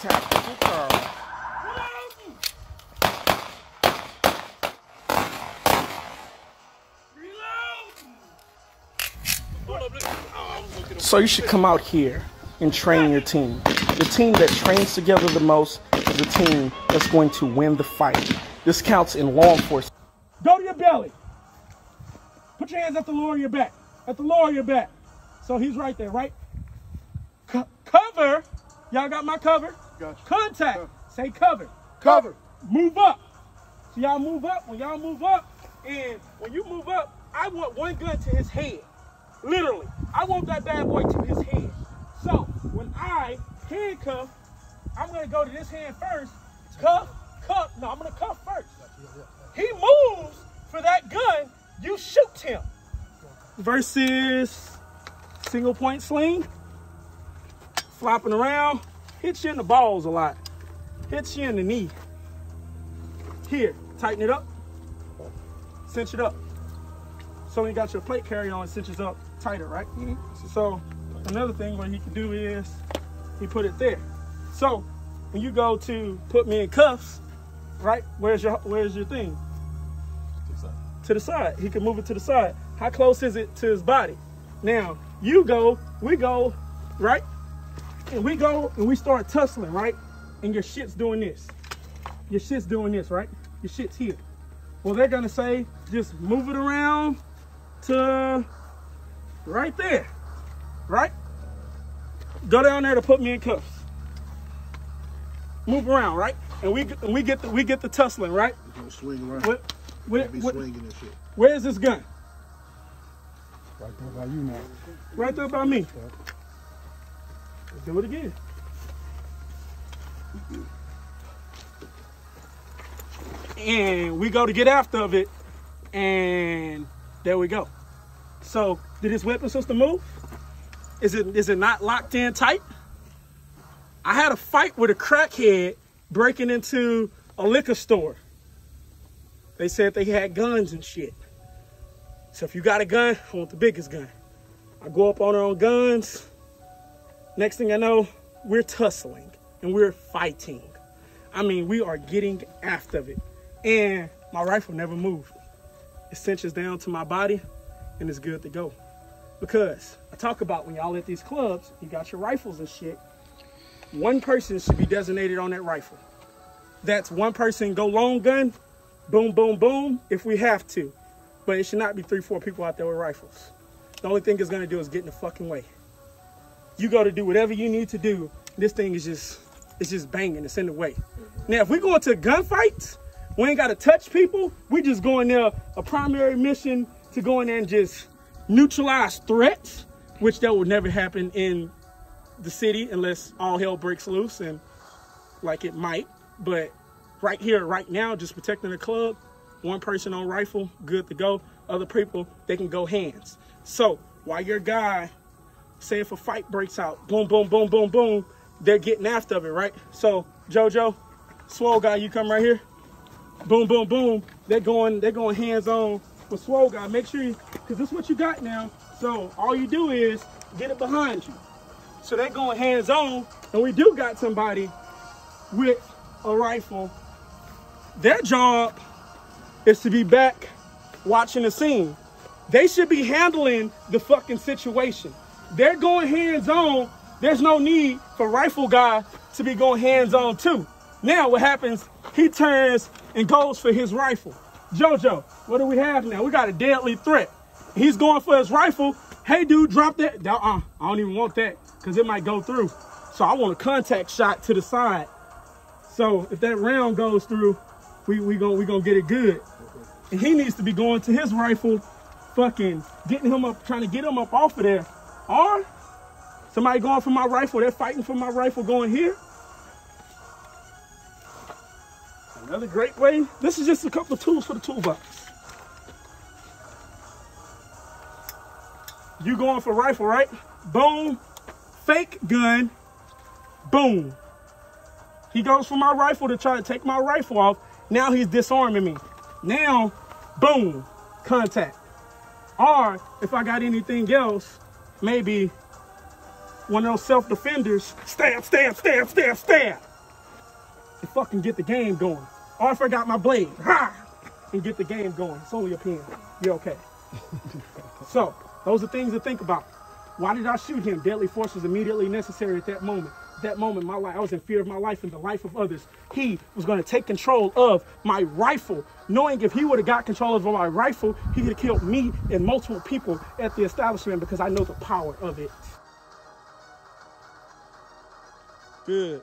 Tactical Karl. So you should come out here and train your team. The team that trains together the most is the team that's going to win the fight. This counts in law enforcement. Go to your belly. Put your hands at the lower of your back. At the lower of your back. So he's right there, right? Cover. Y'all got my cover? Gotcha. Contact. Say cover. Cover. Move up. So y'all move up. When y'all move up, and when you move up, I want one gun to his head. Literally. I want that bad boy to his head. So when I handcuff, I'm going to go to this hand first. Cuff. No, I'm going to cuff first. He moves for that gun, you shoot him. Versus single point sling. Flopping around. Hits you in the balls a lot. Hits you in the knee. Here, tighten it up. Cinch it up. So when you got your plate carry on, it cinches up tighter, right? Mm-hmm. So another thing what he can do is he put it there. So when you go to put me in cuffs, right? Where's your thing? To the side. He can move it to the side. How close is it to his body? Now you go, we go, right? And we go and we start tussling, right? And your shit's doing this. Your shit's doing this, right? Your shit's here. Well, they're gonna say, just move it around to right there, right? Go down there to put me in cuffs. Move around, right? And we get the tussling, right? You're gonna swing around. Swinging and shit. Where's this gun? Right there by you now. Right there by me. Let's do it again. And we go to get after of it, and there we go. So, did this weapon system move? Is it not locked in tight? I had a fight with a crackhead breaking into a liquor store. They said they had guns and shit. So if you got a gun, I want the biggest gun. I go up on her on guns. Next thing I know, we're tussling and we're fighting. I mean, we are getting after it. And my rifle never moved. It cinches down to my body and it's good to go. Because I talk about when y'all at these clubs, you got your rifles and shit. One person should be designated on that rifle. That's one person go long gun, boom, boom, boom, if we have to. But it should not be 3-4 people out there with rifles. The only thing it's gonna do is get in the fucking way. You gotta do whatever you need to do. This thing is just banging, it's in the way. Now, if we go into gunfights, we ain't gotta touch people. We just go in there, a primary mission to go in there and just neutralize threats, which that would never happen in the city unless all hell breaks loose, and like it might. But right here, right now, just protecting the club, one person on rifle, good to go. Other people, they can go hands. So while your guy, say if a fight breaks out, boom, boom, boom, boom, boom, they're getting after it, right? So JoJo, swole guy, you come right here. Boom, boom, boom. They're going hands on with swole guy. Make sure you, because this is what you got now. So all you do is get it behind you. So they're going hands on, and we do got somebody with a rifle. Their job is to be back watching the scene. They should be handling the fucking situation. They're going hands on. There's no need for rifle guy to be going hands on too. Now what happens, he turns and goes for his rifle. JoJo, what do we have now? We got a deadly threat. He's going for his rifle. Hey dude, drop that. I don't even want that because it might go through. So I want a contact shot to the side. So if that round goes through, we gonna get it good. And he needs to be going to his rifle, fucking getting him up, trying to get him up off of there. Or somebody going for my rifle, they're fighting for my rifle going here. Another great way. This is just a couple of tools for the toolbox. You going for rifle, right? Boom. Fake gun. Boom. He goes for my rifle to try to take my rifle off. Now he's disarming me. Now, boom, contact. Or if I got anything else, maybe one of those self-defenders, stab, stab, stab, stab, stab. and fucking get the game going. Or if I got my blade, ha, and get the game going. It's only a pen. You're okay. So, those are things to think about. Why did I shoot him? Deadly force was immediately necessary at that moment. That moment, my life, I was in fear of my life and the life of others. He was going to take control of my rifle, knowing if he would have got control of my rifle, he could have killed me and multiple people at the establishment because I know the power of it. Good.